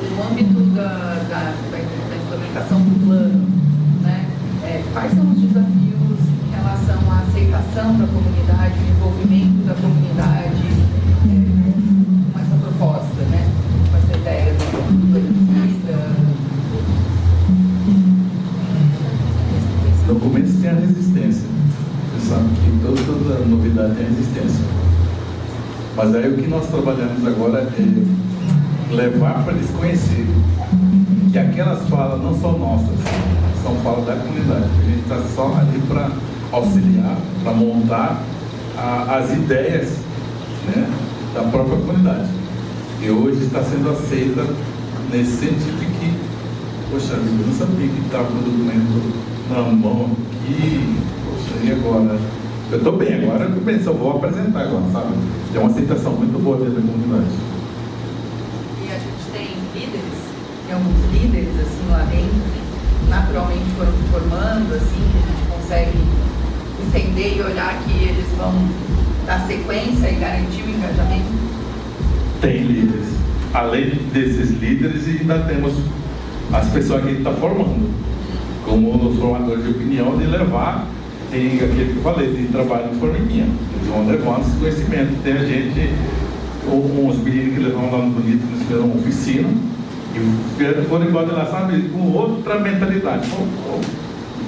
No âmbito da implementação do plano, né, quais são os desafios em relação à aceitação da comunidade, o envolvimento da comunidade com essa proposta, né, com essa ideia do plano de vida? No começo tem a resistência. Você sabe que toda novidade tem resistência. Mas aí o que nós trabalhamos agora é levar para eles conhecerem que aquelas falas não são nossas, são falas da comunidade. A gente está só ali para auxiliar, para montar as ideias, né, da própria comunidade. E hoje está sendo aceita nesse sentido de que, poxa vida, eu não sabia que estava com o documento na mão aqui, poxa, e agora? Eu estou bem, agora eu penso, eu vou apresentar agora, sabe? Tem uma aceitação muito boa dentro da comunidade. E a gente tem líderes, tem alguns líderes assim lá dentro, que naturalmente foram se formando, assim, que a gente consegue entender e olhar que eles vão dar sequência e garantir o engajamento. Tem líderes. Além desses líderes, ainda temos as pessoas que a gente está formando, como os formadores de opinião, de levar, tem aquele que eu falei, de trabalho de formiguinha. Eles vão levando esse conhecimento. Tem a gente, uns meninos que levam lá no Bonito, eles fizeram uma oficina, e foram embora de lá, sabe, com outra mentalidade.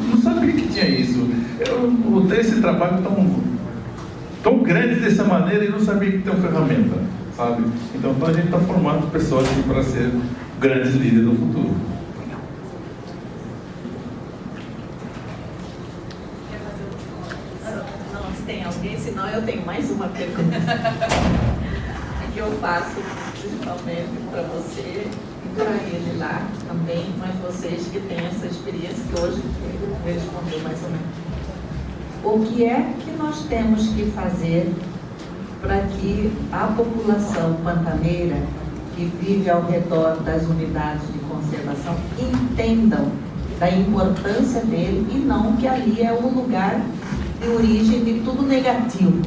Não sabia que tinha isso. Eu tenho esse trabalho tão grande dessa maneira e não sabia que tem uma ferramenta, sabe? Então a gente está formando pessoas para ser grandes líderes do futuro. Tem alguém? Senão eu tenho mais uma pergunta que eu faço principalmente para você e para ele lá também, mas vocês que têm essa experiência que hoje respondeu mais ou menos. O que é que nós temos que fazer para que a população pantaneira que vive ao redor das unidades de conservação entendam da importância dele e não que ali é o lugar de origem de tudo negativo,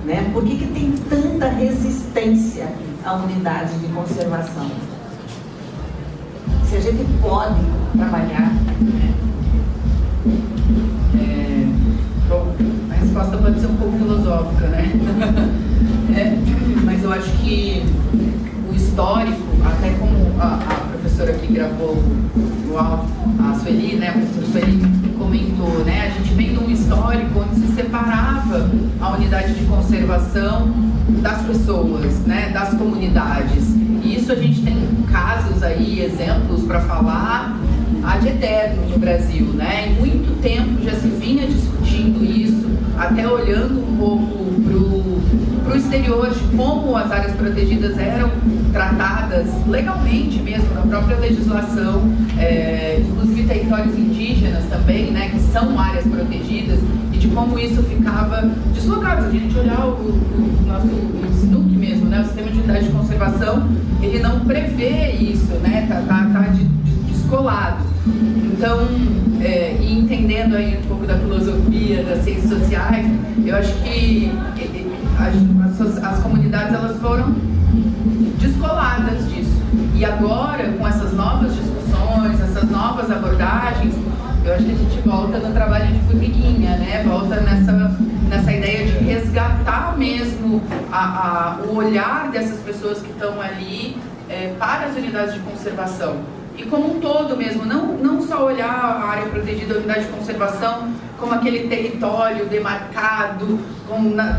né? Por que tem tanta resistência à unidade de conservação? Se a gente pode trabalhar, né? Bom, a resposta pode ser um pouco filosófica, né? Mas eu acho que o histórico, até como a professora que gravou o áudio, a Sueli, né? A professora Sueli comentou, né? A gente vem de um histórico onde se separava a unidade de conservação das pessoas, né? Das comunidades. E isso a gente tem casos aí, exemplos para falar ad eterno no Brasil, né? Em muito tempo já se vinha discutindo isso, até olhando um pouco para o exterior de como as áreas protegidas eram tratadas legalmente mesmo, na própria legislação, inclusive territórios indígenas também, né, que são áreas protegidas, e de como isso ficava deslocado. Se a gente olhar o nosso SNUC mesmo, né, o Sistema de Unidade de Conservação, ele não prevê isso, né, tá descolado. Então, e entendendo aí um pouco da filosofia, das ciências sociais, eu acho que as comunidades elas foram descoladas disso. E agora, com essas novas discussões, essas novas abordagens, eu acho que a gente volta no trabalho de formiguinha, né? Volta nessa ideia de resgatar mesmo o olhar dessas pessoas que estão ali para as unidades de conservação. E como um todo mesmo, não só olhar a área protegida, a unidade de conservação, como aquele território demarcado,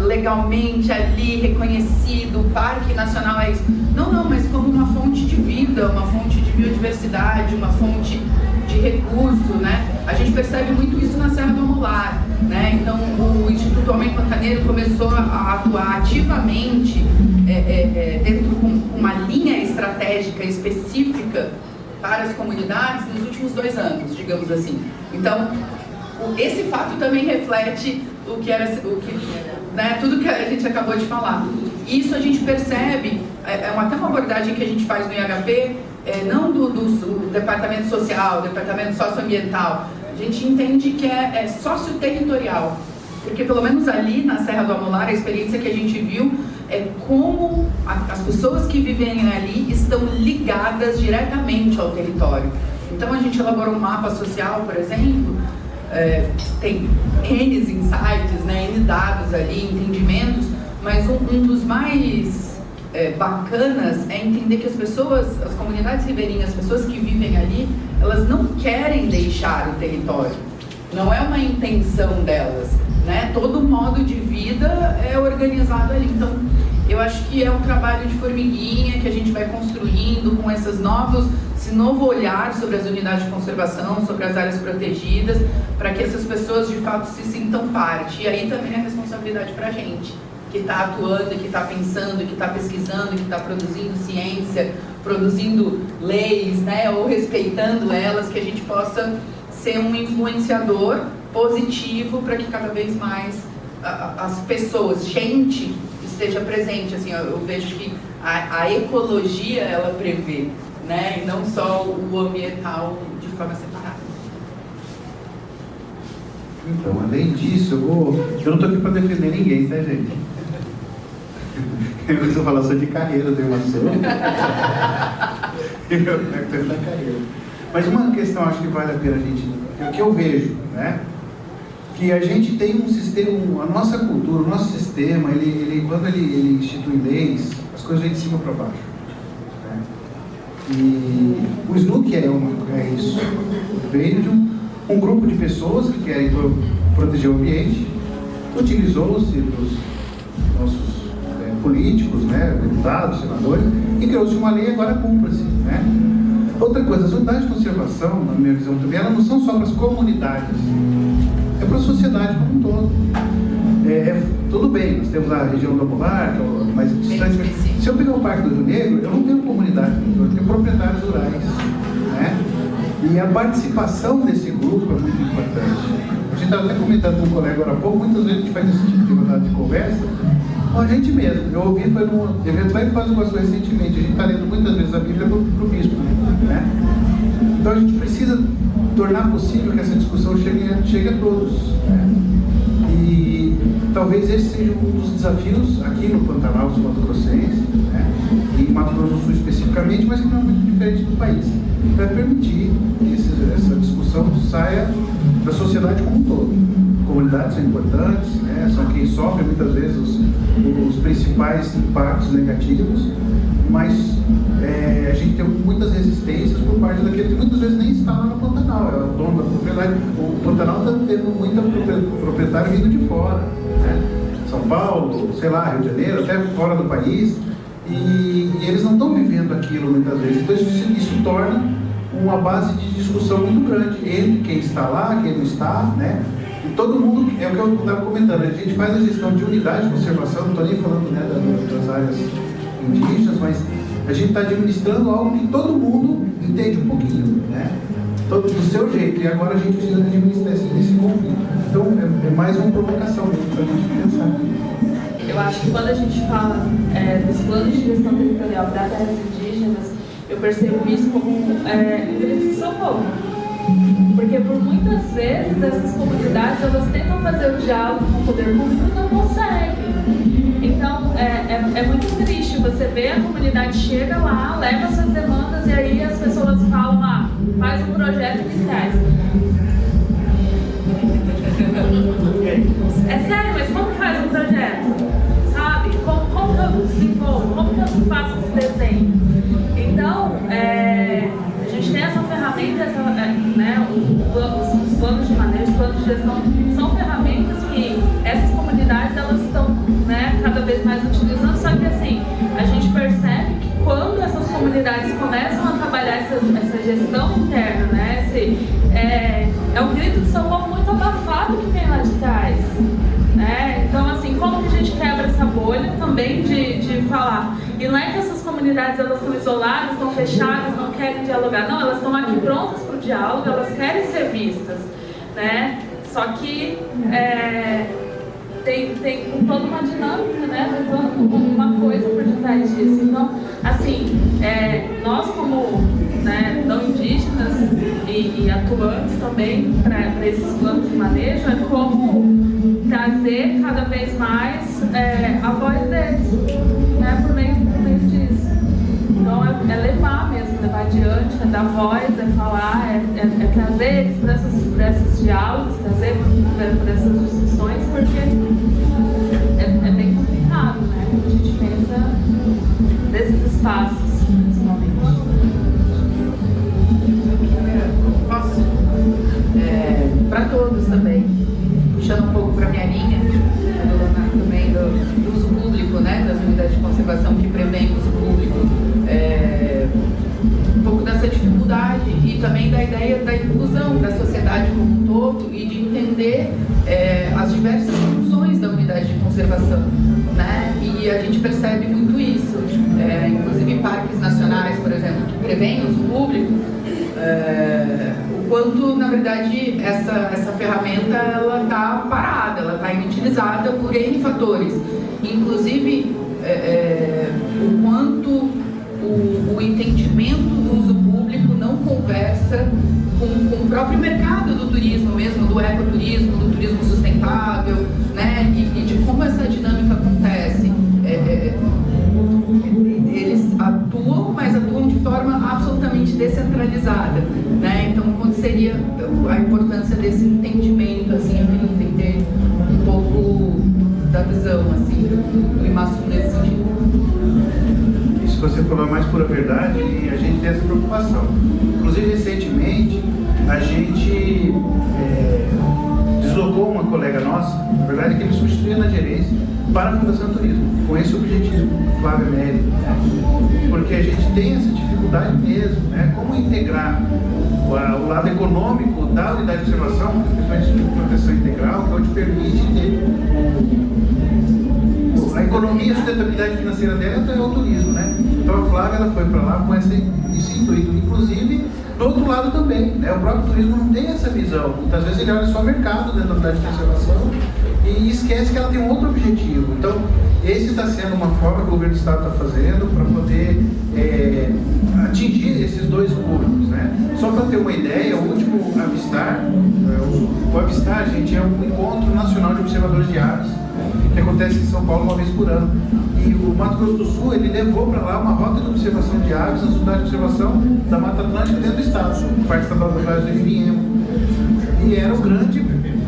legalmente ali reconhecido, o Parque Nacional é isso. Não, mas como uma fonte de vida, uma fonte de biodiversidade, uma fonte de recurso, né? A gente percebe muito isso na Serra do Amolar, né? Então, o Instituto Homem Pantaneiro começou a atuar ativamente dentro com uma linha estratégica específica para as comunidades nos últimos 2 anos, digamos assim. Então, esse fato também reflete né, tudo que a gente acabou de falar. Isso a gente percebe, até uma abordagem que a gente faz no IHP, não do departamento social, departamento socioambiental, a gente entende que é socioterritorial. Porque pelo menos ali na Serra do Amolar, a experiência que a gente viu é como as pessoas que vivem ali estão ligadas diretamente ao território. Então a gente elaborou um mapa social, por exemplo, tem N insights, né, N dados ali, entendimentos, mas um dos mais bacanas é entender que as pessoas, as comunidades ribeirinhas, as pessoas que vivem ali, elas não querem deixar o território, não é uma intenção delas, né? Todo modo de vida é organizado ali. Então, eu acho que é um trabalho de formiguinha que a gente vai construindo com esse novo olhar sobre as unidades de conservação, sobre as áreas protegidas, para que essas pessoas de fato se sintam parte. E aí também é responsabilidade para a gente, que está atuando, que está pensando, que está pesquisando, que está produzindo ciência, produzindo leis, né, ou respeitando elas, que a gente possa ser um influenciador positivo para que cada vez mais as pessoas, gente, esteja presente. Assim, eu vejo que a ecologia, ela prevê, né, e não só o ambiental de forma separada. Então, além disso, eu não estou aqui para defender ninguém, tá, gente? Eu preciso falar só de carreira, eu tenho uma só. Eu tenho da carreira. Mas uma questão, acho que vale a pena a gente, que eu vejo, né? Que a gente tem um sistema, a nossa cultura, o nosso sistema, quando ele institui leis, as coisas vêm de cima para baixo. Né? E o SNUC é isso. Veio de um grupo de pessoas que querem proteger o ambiente, utilizou-se dos nossos políticos, né, deputados, senadores, e criou-se uma lei, agora cumpra-se, né? Outra coisa, as unidades de conservação, na minha visão também, elas não são só para as comunidades, é para a sociedade como um todo. Tudo bem, nós temos a região do Polar, mas se eu pegar o Parque do Rio Negro, eu não tenho comunidade, eu tenho proprietários rurais, né? E a participação desse grupo é muito importante. A gente estava até comentando com um colega agora há pouco, muitas vezes a gente faz esse tipo de rodada de conversa com a gente mesmo. Eu ouvi, foi num evento lá em Foz do Iguaçu recentemente, a gente está lendo muitas vezes a Bíblia para o bispo, né? Então a gente precisa tornar possível que essa discussão chegue a todos, né? E talvez esse seja um dos desafios aqui no Pantanal do Mato Grossense, né? E em Mato Grosso do Sul especificamente, mas que não é muito diferente do país, para permitir que essa discussão saia da sociedade como um todo. Comunidades são importantes, né? São quem sofre muitas vezes os principais impactos negativos, mas a gente tem muitas resistências por parte daqueles que muitas vezes nem está lá no Pantanal, é o dono da propriedade. O Pantanal está tendo muita proprietário vindo de fora, né? São Paulo, sei lá, Rio de Janeiro, até fora do país, e eles não estão vivendo aquilo muitas vezes. Então isso torna uma base de discussão muito grande entre quem está lá, quem não está, né? E todo mundo, é o que eu estava comentando, a gente faz a gestão de unidade de conservação, não estou nem falando, né, das áreas indígenas, mas a gente está administrando algo que todo mundo entende um pouquinho, né? Do seu jeito, e agora a gente precisa administrar esse conflito. Então é mais uma provocação mesmo para a gente pensar. Eu acho que quando a gente fala dos planos de gestão territorial para terras indígenas, eu percebo isso como um grito de socorro. Porque por muitas vezes essas comunidades, elas tentam fazer o diálogo com o poder público e não conseguem. Então é muito triste você ver a comunidade chega lá, leva suas demandas e aí as pessoas falam, faz um projeto e traz. É sério, mas como que faz um projeto? Sabe? Como que eu desenvolvo? Como que eu faço esse desenho? Então, a gente tem essa ferramenta, né, os planos de manejo, os planos de gestão, são ferramentas que essas comunidades elas estão, né, cada vez mais utilizando, só que assim, a gente percebe que quando essas comunidades começam a trabalhar essa gestão interna, né, é um grito de socorro muito abafado que tem lá de trás. Né? Então, assim, como que a gente quebra essa bolha também de falar? E não é que essas comunidades elas estão isoladas, estão fechadas, não querem dialogar, não, elas estão aqui prontas para o diálogo, elas querem ser vistas, né? Só que tem toda uma dinâmica, né? Uma coisa por detrás disso. Então, assim, nós como, né, não indígenas e atuantes também para esses planos de manejo, é como trazer cada vez mais a voz deles, né, por meio é dar voz, é falar, é trazer eles para esses diálogos, trazer para essas discussões, porque é bem complicado, né? A gente pensa nesses espaços, principalmente. Posso? Para todos também, puxando um pouco para a minha linha, também do uso público, né, das unidades de conservação que prevêem o uso público, um pouco dessa dificuldade e também da ideia da inclusão da sociedade como um todo e de entender as diversas funções da unidade de conservação, né, e a gente percebe muito isso, inclusive parques nacionais, por exemplo, que prevêem o uso público, o quanto, na verdade, essa ferramenta ela está parada, ela está inutilizada por N fatores. Inclusive, o quanto o entendimento do uso público não conversa com o próprio mercado do turismo mesmo, do ecoturismo, do turismo sustentável, né? E de como essa dinâmica acontece. Eles atuam, mas atuam de forma absolutamente descentralizada, né? Então, qual seria a importância desse entendimento, assim, eu queria entender um pouco da visão, assim, do Imaçu nesse sentido. Isso que você falou é mais pura verdade e a gente tem essa preocupação. Inclusive, recentemente, a gente deslocou uma colega nossa, na verdade, que me substituía na gerência, para a Fundação Turismo, com esse objetivo, Flávia Meri, né? Porque a gente tem essa dificuldade mesmo, né? Como integrar o lado econômico da unidade de observação, principalmente de proteção integral, que é onde permite ter a economia e a sustentabilidade financeira dela é o turismo, né? Então a Flávia ela foi para lá com esse intuito, inclusive do outro lado também, né? O próprio turismo não tem essa visão, muitas vezes ele olha só o mercado dentro da unidade de conservação e esquece que ela tem um outro objetivo. Então, esse está sendo uma forma que o governo do Estado está fazendo para poder atingir esses dois públicos, né? Só para ter uma ideia, o último Avistar, o Avistar, gente, é um encontro nacional de observadores de aves, que acontece em São Paulo uma vez por ano. E o Mato Grosso do Sul, ele levou para lá uma rota de observação de aves nas unidades de observação da Mata Atlântica dentro do Estado, o Parque Estadual do Vale do Iriema. E era o grande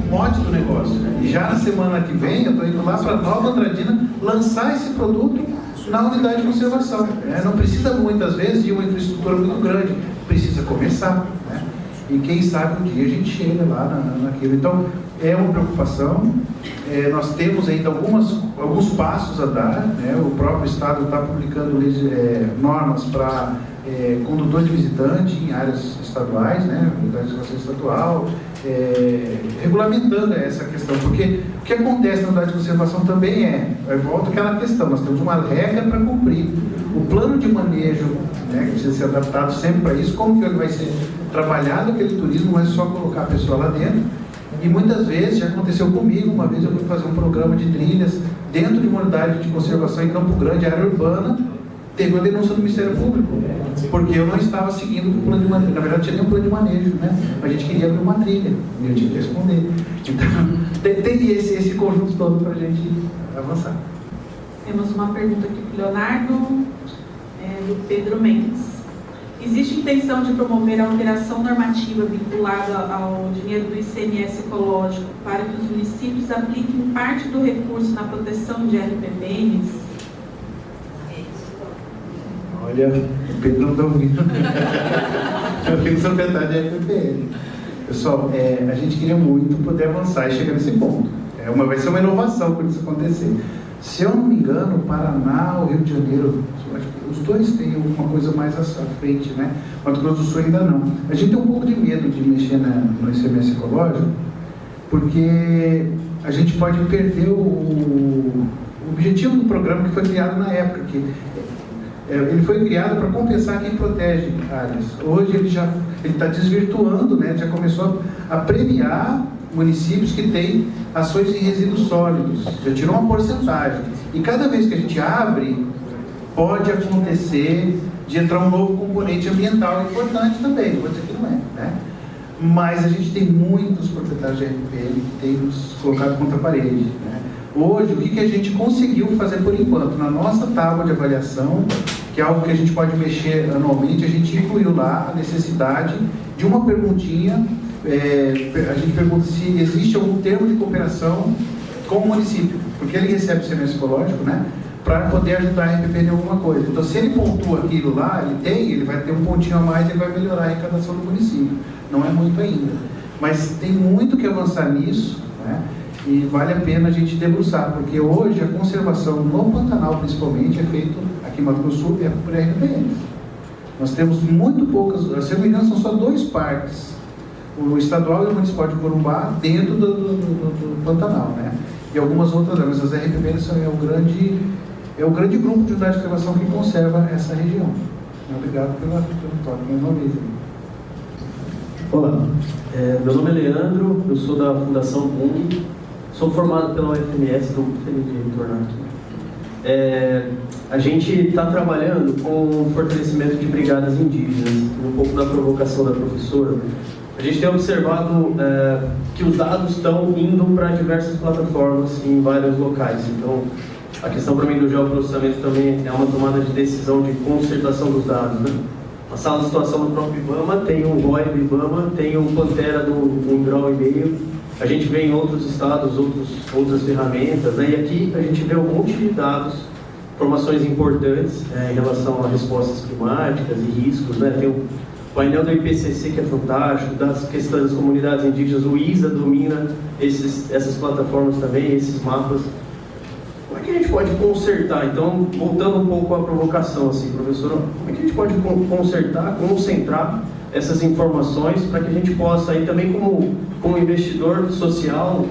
mote do negócio. E já na semana que vem, eu estou indo lá para Nova Andradina lançar esse produto na unidade de conservação. Não precisa muitas vezes de uma infraestrutura muito grande, precisa começar, né? E quem sabe um dia a gente chega lá naquilo. Então, é uma preocupação. Nós temos ainda alguns passos a dar, né? O próprio Estado está publicando normas para condutor de visitante em áreas estaduais, né? Unidade de conservação estadual, regulamentando essa questão, porque o que acontece na unidade de conservação também volta àquela questão, nós temos uma regra para cumprir, o plano de manejo, né, que precisa ser adaptado sempre para isso, como que ele vai ser trabalhado, aquele turismo não é só colocar a pessoa lá dentro, e muitas vezes, já aconteceu comigo, uma vez eu fui fazer um programa de trilhas dentro de uma unidade de conservação em Campo Grande, área urbana, teve uma denúncia do Ministério Público, porque eu não estava seguindo o plano de manejo. Na verdade, tinha nem um plano de manejo, né? A gente queria abrir uma trilha e eu tinha que responder. Então, tem esse conjunto todo para a gente avançar. Temos uma pergunta aqui para o Leonardo, do Pedro Mendes. Existe intenção de promover a alteração normativa vinculada ao dinheiro do ICMS ecológico para que os municípios apliquem parte do recurso na proteção de RPBNs? Olha, o Pedro não está ouvindo. Eu fico secretário de RPPN. Pessoal, a gente queria muito poder avançar e chegar nesse ponto. Vai ser uma inovação quando isso acontecer. Se eu não me engano, o Paraná, o Rio de Janeiro, os dois têm alguma coisa mais à frente, né? Mato Grosso do Sul ainda não. A gente tem um pouco de medo de mexer no ICMS ecológico, porque a gente pode perder o objetivo do programa que foi criado na época, que ele foi criado para compensar quem protege áreas. Hoje ele está desvirtuando, né? Já começou a premiar municípios que têm ações em resíduos sólidos, já tirou uma porcentagem. E cada vez que a gente abre, pode acontecer de entrar um novo componente ambiental importante também, não vou dizer que não é, né? Mas a gente tem muitos proprietários de RPPN que têm nos colocado contra a parede, né? Hoje, o que a gente conseguiu fazer por enquanto? Na nossa tábua de avaliação, que é algo que a gente pode mexer anualmente, a gente incluiu lá a necessidade de uma perguntinha. A gente pergunta se existe algum termo de cooperação com o município, porque ele recebe o semestre ecológico, né, para poder ajudar a RPP em alguma coisa. Então, se ele pontua aquilo lá, ele vai ter um pontinho a mais e vai melhorar a arrecadação do município. Não é muito ainda, mas tem muito que avançar nisso, né? E vale a pena a gente debruçar, porque hoje a conservação no Pantanal, principalmente, é feito aqui em Mato Grosso do Sul, é por RPPs. Nós temos muito poucas, se não me engano, são só 2 parques, o estadual e o municipal de Corumbá, dentro do Pantanal, né? E algumas outras, mas as RPPs é o grande grupo de unidade de conservação que conserva essa região. Obrigado pelo toque, mais uma vez. Olá, meu nome é Leandro, eu sou da Fundação Bung, sou formado pela UFMS, estou muito feliz de retornar aqui. A gente está trabalhando com o fortalecimento de brigadas indígenas, um pouco da provocação da professora. A gente tem observado que os dados estão indo para diversas plataformas em vários locais, então a questão para mim do geoprocessamento também é uma tomada de decisão de consertação dos dados, né? A sala de situação do próprio IBAMA tem o ROI do IBAMA, tem o Pantera do 1,5 grau. A gente vê em outros estados outras ferramentas, né? E aqui a gente vê um monte de dados, informações importantes em relação a respostas climáticas e riscos, né? Tem o painel do IPCC que é fantástico, das questões das comunidades indígenas, o ISA domina essas plataformas também, esses mapas. Como é que a gente pode consertar? Então, voltando um pouco à provocação, assim, professor, como é que a gente pode consertar, concentrar essas informações para que a gente possa, aí também como investidor social,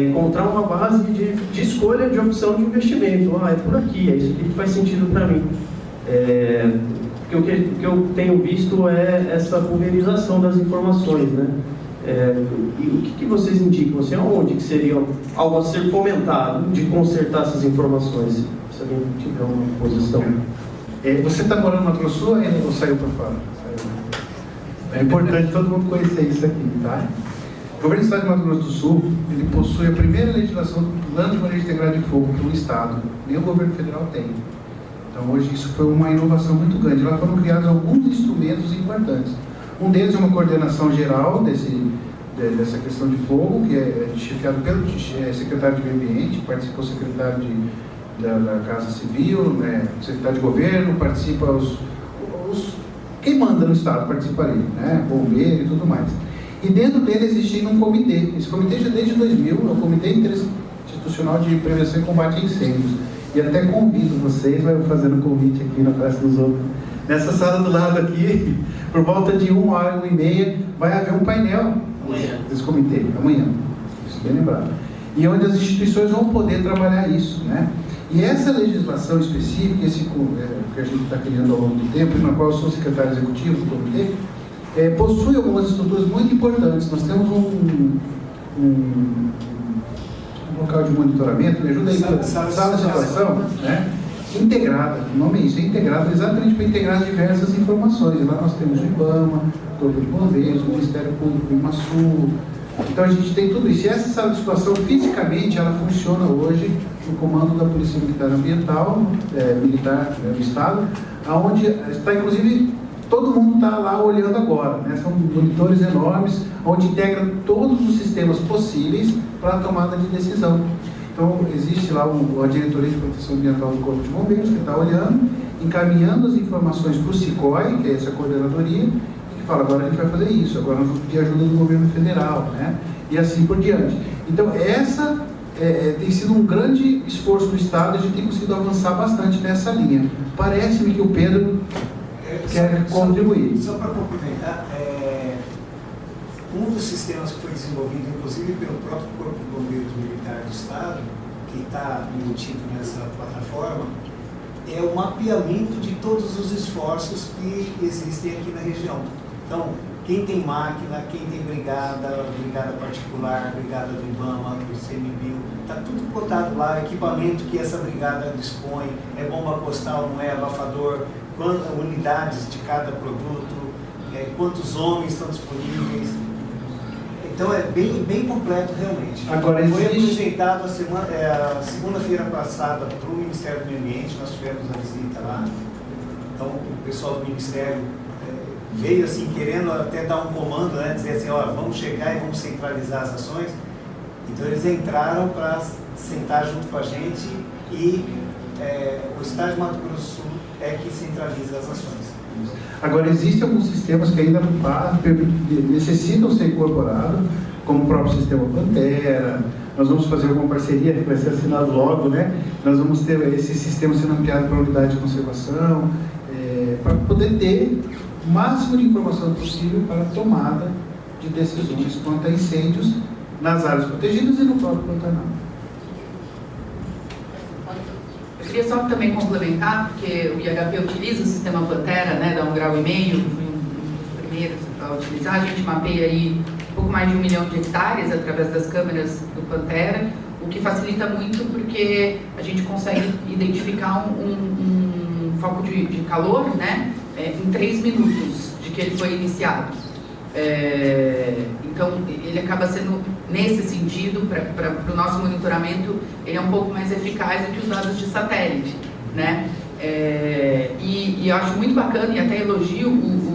encontrar uma base de escolha de opção de investimento? É por aqui, é isso aqui que faz sentido para mim. O que eu tenho visto é essa pulverização das informações, né? E o que vocês indicam? Assim, aonde que seria algo a ser fomentado de consertar essas informações? Se alguém tiver uma posição. Você está morando no Mato Grosso do Sul ou saiu para fora? É importante todo mundo conhecer isso aqui, tá? O governo do Estado de Mato Grosso do Sul, ele possui a primeira legislação do plano de manejo integrado de fogo para o Estado. Nem o governo federal tem. Então, hoje, isso foi uma inovação muito grande. Lá foram criados alguns instrumentos importantes. Um deles é uma coordenação geral dessa questão de fogo, que é chefiado pelo secretário de Meio Ambiente, participa o secretário da Casa Civil, né, o secretário de Governo, participa quem manda no Estado participa ali, né, bombeiro e tudo mais. E dentro dele existe um comitê. Esse comitê já desde 2000 é o Comitê Interinstitucional de Prevenção e Combate a Incêndios. E até convido vocês, vai fazendo um convite aqui na Praça dos Outros. Nessa sala do lado aqui, por volta de 1h, 1h30, vai haver um painel desse comitê, amanhã, isso bem lembrado. E onde as instituições vão poder trabalhar isso, né? E essa legislação específica, que a gente está criando ao longo do tempo, na qual eu sou secretário executivo do comitê, possui algumas estruturas muito importantes. Nós temos um local de monitoramento, me ajuda aí, sala de situação, né? Integrada, o nome é isso, é integrado exatamente para integrar as diversas informações. E lá nós temos o IBAMA, o Corpo de Bombeiros, o Ministério Público, o IMASU. Então a gente tem tudo isso. E essa sala de situação, fisicamente, ela funciona hoje no comando da Polícia Militar Ambiental, militar do Estado, onde está, inclusive, todo mundo está lá olhando agora, né? São monitores enormes, onde integram todos os sistemas possíveis para a tomada de decisão. Então, existe lá a Diretoria de Proteção Ambiental do Corpo de Bombeiros, que está olhando, encaminhando as informações para o SICOI, que é essa coordenadoria, que fala, agora a gente vai fazer isso, agora nós vamos pedir ajuda do governo federal, né? E assim por diante. Então, essa tem sido um grande esforço do Estado, a gente tem conseguido avançar bastante nessa linha. Parece-me que o Pedro quer contribuir. Só para complementar, um dos sistemas que foi desenvolvido, inclusive pelo próprio Corpo de Bombeiros Militar do Estado, que está embutido nessa plataforma, é o mapeamento de todos os esforços que existem aqui na região. Então, quem tem máquina, quem tem brigada particular, brigada do IBAMA, do ICMBio, está tudo botado lá, equipamento que essa brigada dispõe, é bomba postal, não é abafador, quantas unidades de cada produto, quantos homens estão disponíveis. Então é bem completo realmente. Agora, foi existe... apresentado a segunda-feira passada para o Ministério do Meio Ambiente, nós tivemos a visita lá. Então o pessoal do Ministério veio assim querendo até dar um comando, né, dizer assim, ó, vamos chegar e vamos centralizar as ações. Então eles entraram para sentar junto com a gente e o Estado de Mato Grosso do Sul é que centraliza as ações. Agora, existem alguns sistemas que ainda necessitam ser incorporados, como o próprio sistema Pantera. Nós vamos fazer alguma parceria que vai ser assinado logo, né? Nós vamos ter esse sistema sendo ampliado para a unidade de conservação, para poder ter o máximo de informação possível para a tomada de decisões quanto a incêndios nas áreas protegidas e no próprio Pantanal. Eu queria só também complementar, porque o IHP utiliza o sistema Pantera, né, dá 1,5 graus, fui um dos primeiros a utilizar. A gente mapeia aí um pouco mais de 1 milhão de hectares através das câmeras do Pantera, o que facilita muito porque a gente consegue identificar um foco de calor, né, em 3 minutos de que ele foi iniciado. Então, ele acaba sendo, nesse sentido, para o nosso monitoramento, ele é um pouco mais eficaz do que os dados de satélite, né? E eu acho muito bacana, e até elogio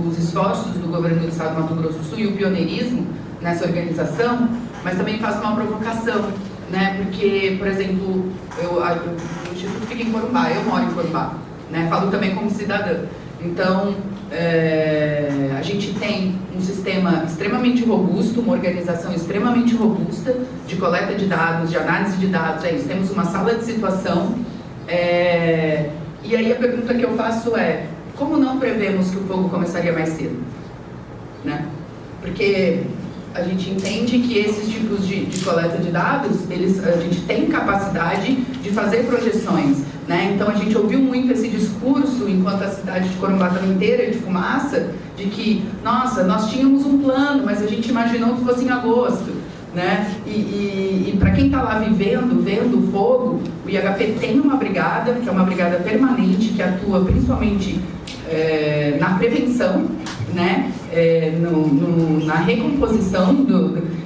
os esforços do governo do Estado do Mato Grosso do Sul e o pioneirismo nessa organização, mas também faço uma provocação, né? Porque, por exemplo, o Instituto fica em Corumbá, eu moro em Corumbá, né? Falo também como cidadã. Então, a gente tem um sistema extremamente robusto, uma organização extremamente robusta de coleta de dados, de análise de dados, é isso. Temos uma sala de situação, e aí a pergunta que eu faço é, como não prevemos que o fogo começaria mais cedo? Né? Porque a gente entende que esses tipos de coleta de dados, a gente tem capacidade de fazer projeções, né? Então a gente ouviu muito esse discurso, enquanto a cidade de Corumbá estava inteira de fumaça, de que, nossa, nós tínhamos um plano, mas a gente imaginou que fosse em agosto, né? E para quem está lá vendo o fogo, o IHP tem uma brigada, que é uma brigada permanente, que atua principalmente na prevenção, né? Na recomposição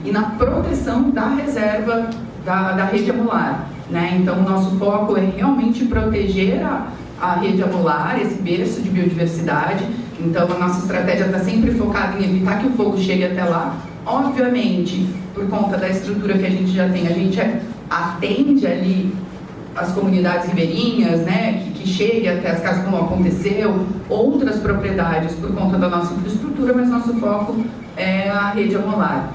e na proteção da reserva da rede amolar, né? Então, o nosso foco é realmente proteger a rede amolar, esse berço de biodiversidade. Então, a nossa estratégia está sempre focada em evitar que o fogo chegue até lá. Obviamente, por conta da estrutura que a gente já tem, a gente atende ali as comunidades ribeirinhas, né, que chegue até as casas como aconteceu, outras propriedades por conta da nossa infraestrutura, mas nosso foco é a rede amolar.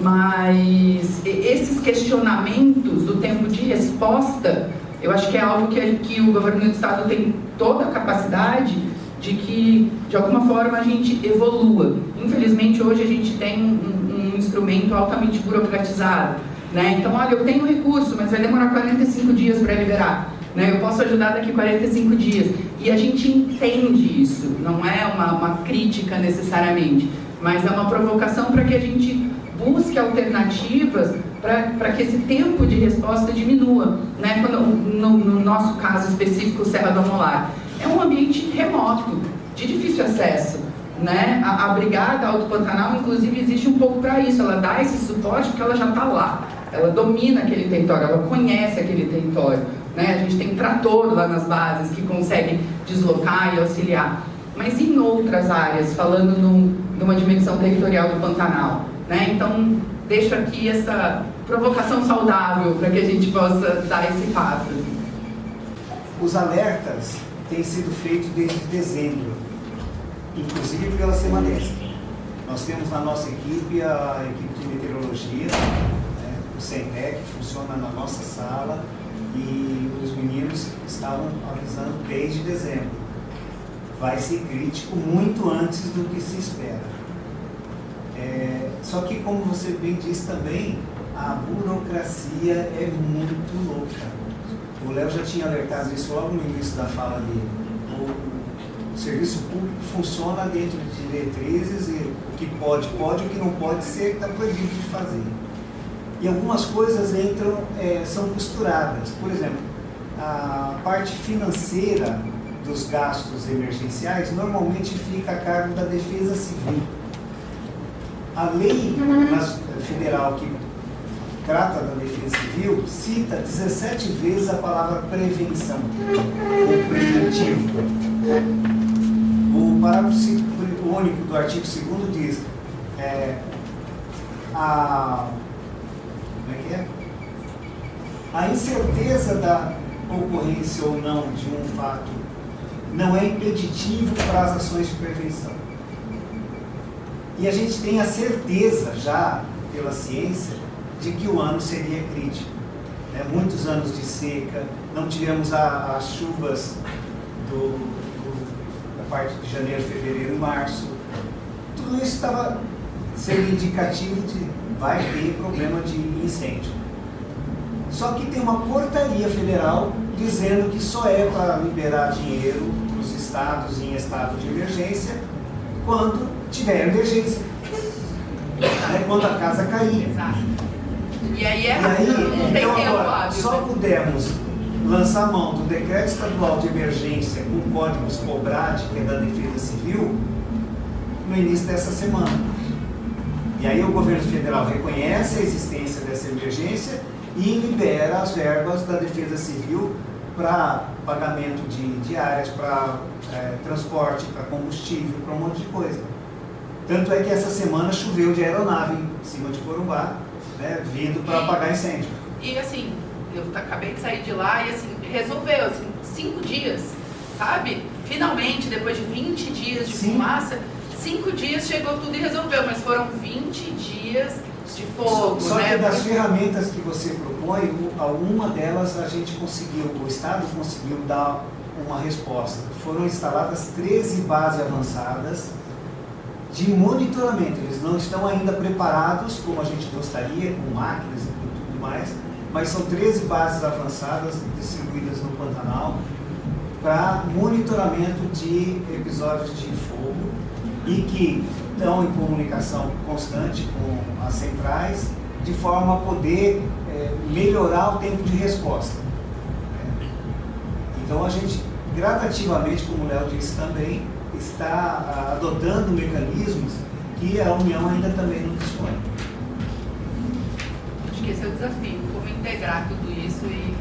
Mas esses questionamentos do tempo de resposta, eu acho que é algo que o governo do estado tem toda a capacidade de que, de alguma forma, a gente evolua. Infelizmente, hoje a gente tem um instrumento altamente burocratizado, né? Então, olha, eu tenho recurso, mas vai demorar 45 dias para liberar, né? Eu posso ajudar daqui 45 dias. E a gente entende isso, não é uma crítica necessariamente, mas é uma provocação para que a gente busque alternativas para que esse tempo de resposta diminua, né? No nosso caso específico, Serra do Amolar, é um ambiente remoto, de difícil acesso, né? A Brigada Alto Pantanal, inclusive, existe um pouco para isso, ela dá esse suporte porque ela já está lá, ela domina aquele território, ela conhece aquele território, né? A gente tem trator lá nas bases que consegue deslocar e auxiliar. Mas em outras áreas, falando numa dimensão territorial do Pantanal, né? Então, deixo aqui essa provocação saudável para que a gente possa dar esse passo. Os alertas têm sido feitos desde dezembro, inclusive pela Semadesp. Nós temos na nossa equipe a equipe de meteorologia, né, o CENTEC, que funciona na nossa sala, e os meninos estavam avisando desde dezembro. Vai ser crítico muito antes do que se espera. Só que, como você bem disse também, a burocracia é muito louca. O Léo já tinha alertado isso logo no início da fala dele. O serviço público funciona dentro de diretrizes, e o que pode, o que não pode ser, está proibido de fazer. E algumas coisas são costuradas. Por exemplo, a parte financeira dos gastos emergenciais normalmente fica a cargo da Defesa Civil. A lei federal que trata da defesa civil cita 17 vezes a palavra prevenção, ou preventivo. O parágrafo único do artigo 2º diz a incerteza da ocorrência ou não de um fato não é impeditivo para as ações de prevenção. E a gente tem a certeza já pela ciência de que o ano seria crítico. Muitos anos de seca, não tivemos as chuvas da parte de janeiro, fevereiro e março. Tudo isso estava sendo indicativo de vai ter problema de incêndio. Só que tem uma portaria federal dizendo que só é para liberar dinheiro para os estados em estado de emergência quando tiver emergência, quando a casa cair. Exato. E aí não tem então, tempo agora, hábil, só pudemos lançar mão do decreto estadual de emergência com códigos COBRAD, que é da Defesa Civil, no início dessa semana. E aí o governo federal reconhece a existência dessa emergência e libera as verbas da Defesa Civil para pagamento de diárias, para transporte, para combustível, para um monte de coisa. Tanto é que essa semana choveu de aeronave em cima de Corumbá, vindo para apagar incêndio. E assim, eu acabei de sair de lá e assim, resolveu, assim, 5 dias, sabe? Finalmente, depois de 20 dias de fumaça, 5 dias chegou tudo e resolveu, mas foram 20 dias de fogo, Só que das ferramentas que você propõe, alguma delas a gente conseguiu, o Estado conseguiu dar uma resposta. Foram instaladas 13 bases avançadas de monitoramento. Eles não estão ainda preparados, como a gente gostaria, com máquinas e tudo mais, mas são 13 bases avançadas distribuídas no Pantanal para monitoramento de episódios de fogo e que estão em comunicação constante com as centrais, de forma a poder melhorar o tempo de resposta. Então a gente, gradativamente, como o Léo disse também, está adotando mecanismos que a União ainda também não dispõe. Acho que esse é o desafio, como integrar tudo isso e